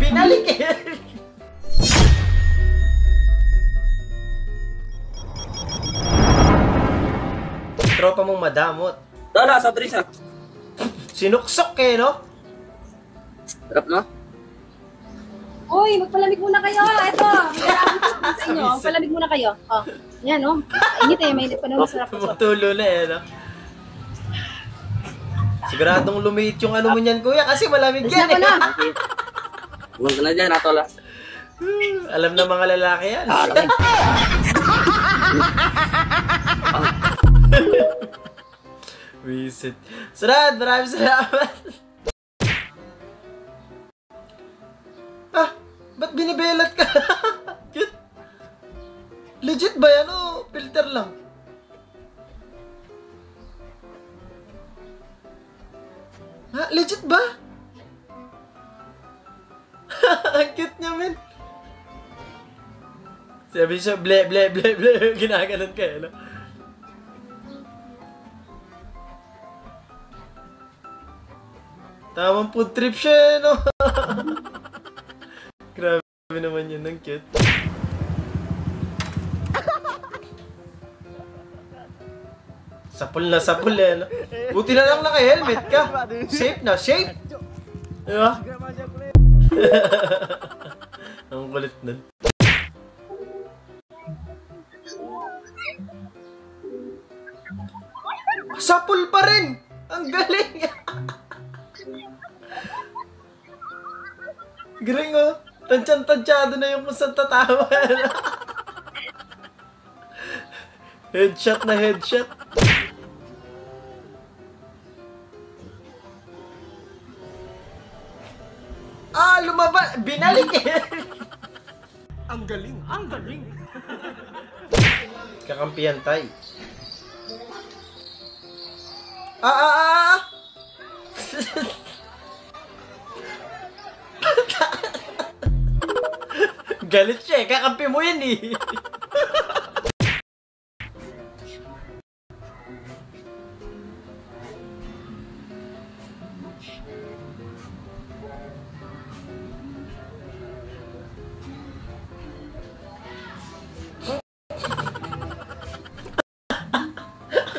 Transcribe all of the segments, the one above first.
binalik eh. Tropa mong madamot. Tara, sa Tris, ha? Sinuksok eh, no? Sarap, no? Uy, magpalamig muna kayo. Ito, may sa inyo. Palamig muna kayo. Oh, yan, no? Init eh, mainit pa naman masarap. Tumutulo na eh, no? Siguradong lumiit yung ano mo niyan, kuya, kasi malamig yan eh. Huwag ka na dyan, atola. Alam na mga lalaki yan. Visit. Sarad, maraming salamat. Ah, ba't binibelat ka? Cute. Legit ba yan o filter lang? Ha? Legit ba? Ang cute niya, men. Sabi siya, ble, ble, ble, ble. Ginaganon ka, eh, no? Tamang food trip siya, no? Grabe naman yun, ang cute. Sapul na sapul, eh, no? Buti na lang naka-helmet ka. Safe na, safe! Diba? Ang kulit nun. Sapul pa rin! Ang galing! Galing, oh. Tansyan-tansyado na yung kung saan tatawa. Headshot na headshot. Ah, lumaba! Binalik eh! Ang galing! Ang galing! Kakampihan tayo. Ah! Galit siya eh. Kakampi mo yan eh.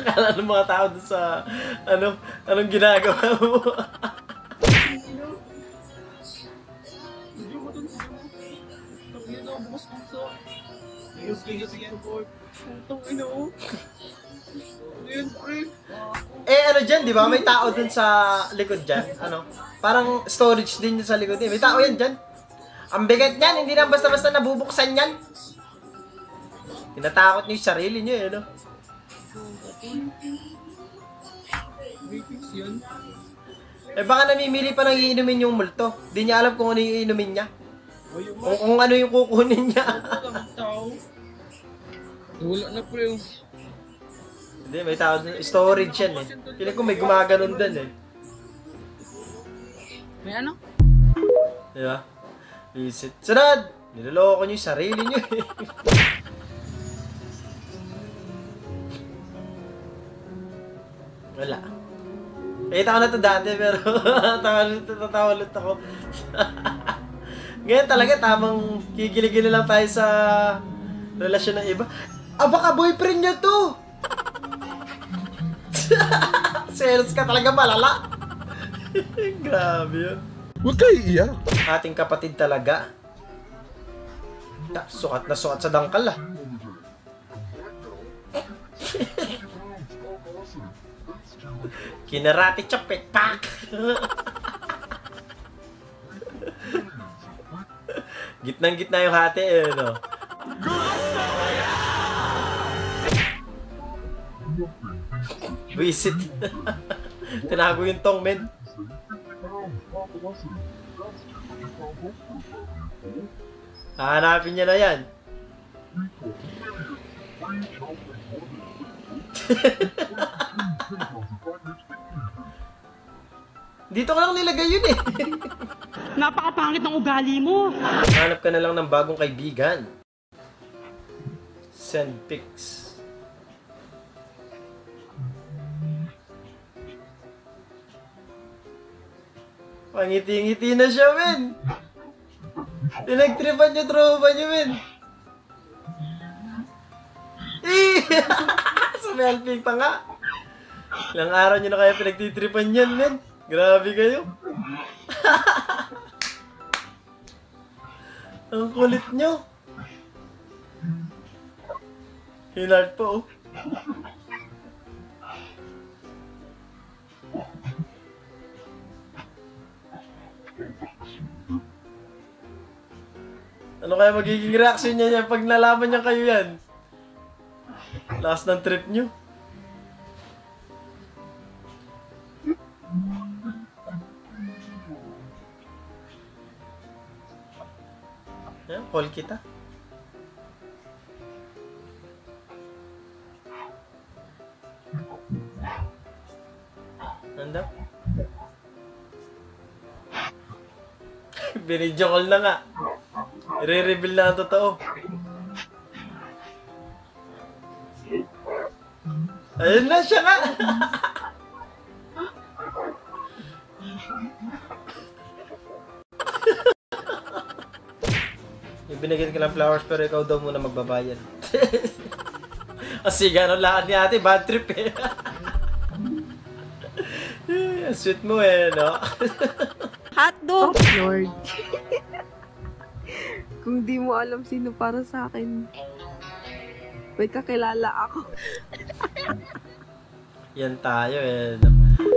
Akala ng mga tao doon sa anong ginagawa mo. Eh ano dyan, di ba? May tao dun sa likod dyan. Ano? Parang storage din yun sa likod. May tao yan dyan. Ang bigat niyan, hindi na basta-basta nabubuksan yan. Tinatakot niyo yung sarili niyo eh, no? Eh baka namimili pa ng iinumin yung multo. Di niya alam kung ano yung iinumin niya. Kung ano yung kukunin niya. Wala na po yung... Hindi, may tao dun. Storage yan eh. Piling ko may gumaganon dun eh. May ano? Diba? Visit. Sunod! Niloloko niyo yung sarili niyo eh. Wala. Nakita ko na ito dati pero tatawa ulit ako. Ngayon talaga tamang kikiligin na lang tayo sa relasyon ng iba. Ah, baka boyfriend niya to! Selos ka talaga malala. Grabe yun. Huwag kayo iiyak. Ating kapatid talaga. Sukat na sukat sa dangkal ah. Kinarati chop eh. Pak! Gitnang-gitna yung hati eh, no? Visit. Tinago yung tong, men. Hahanapin niya na yan. Dito ko lang nilagay yun eh. Napakapangit ng ugali mo. Hanap ka na lang ng bagong kaibigan. Send pics. Pangiti-ngiti na siya, men. Pinagtripan nyo, tropa nyo, men. Sumelfing pa nga. Ilang araw nyo na kaya pinagtitripan yan, men. Grabe kayo. Ang kulit nyo. Hinard po, oh. Ano kaya magiging reaction niya pag nalaman niya kayo yan? Last ng trip niyo. Yan, call kita. Ano? Binidyo call na nga. I-reveal na ang totoo. Ayun na siya nga. Binigyan ka ng flowers pero ikaw daw muna magbabayad. Kasi gano'n lahat ni ate, bad trip eh. Sweet mo eh, no? Hotdog! Lord. Kung di mo alam sino para sa akin, may kakilala ako. Yan tayo eh.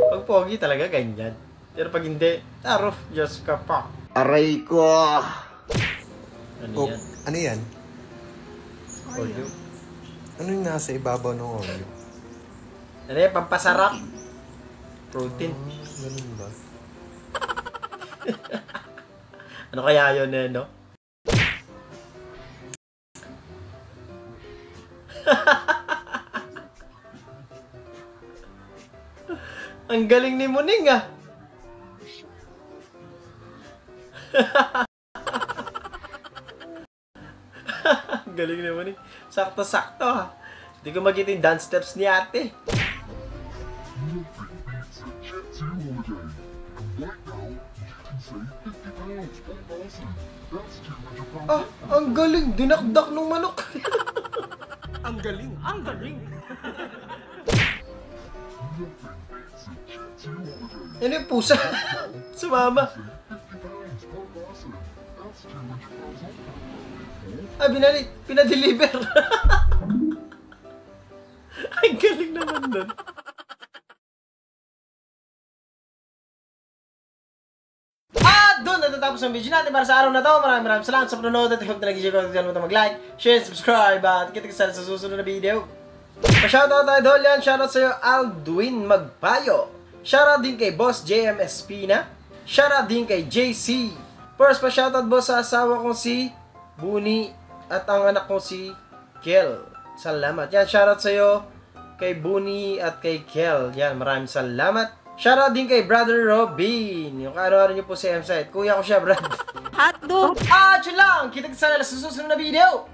Pag pogi talaga ganyan. Pero pag hindi, taro, Diyos ka pa. Aray ko! Ano yan? Ano yan? Oreo. Ano yung nasa ibabaw ng Oreo? Ano yan? Pampasarap. Protein. Ganun ba? Ano kaya yun eh, no? Ang galing ni Muning ah. Ang galing ni Muning. Sakto-sakto ah. Hindi ko makita yung dance steps ni ate. Ah, ang galing. Dinakdak ng manok. Ang galing! Ang galing! Ano yung pusa? Sumama. Ah, binalik. Pinadeliver. Ay, galing naman nun. Doon natatapos ang video natin para sa araw na to. Maraming salamat sa panonood at I hope na nag-share ko. Huwag kalimutan mag-like, share, subscribe at kita-kita sa susunod na video. Pa-shoutout tayo doon yan. Shoutout sa'yo Aldwin Magpayo. Shoutout din kay Boss JM Espina. Shoutout din kay JC. First pa-shoutout boss sa asawa kong si Buni at ang anak kong si Kel. Salamat. Yan, shoutout sa'yo kay Buni at kay Kel. Yan, maraming salamat. Shoutout din kay Brother Robin. Yung kaano-ano niyo po sa M-site. Kuya ko siya, Brad. Hotdog! Yun lang! Kita-kita sa susunod na video!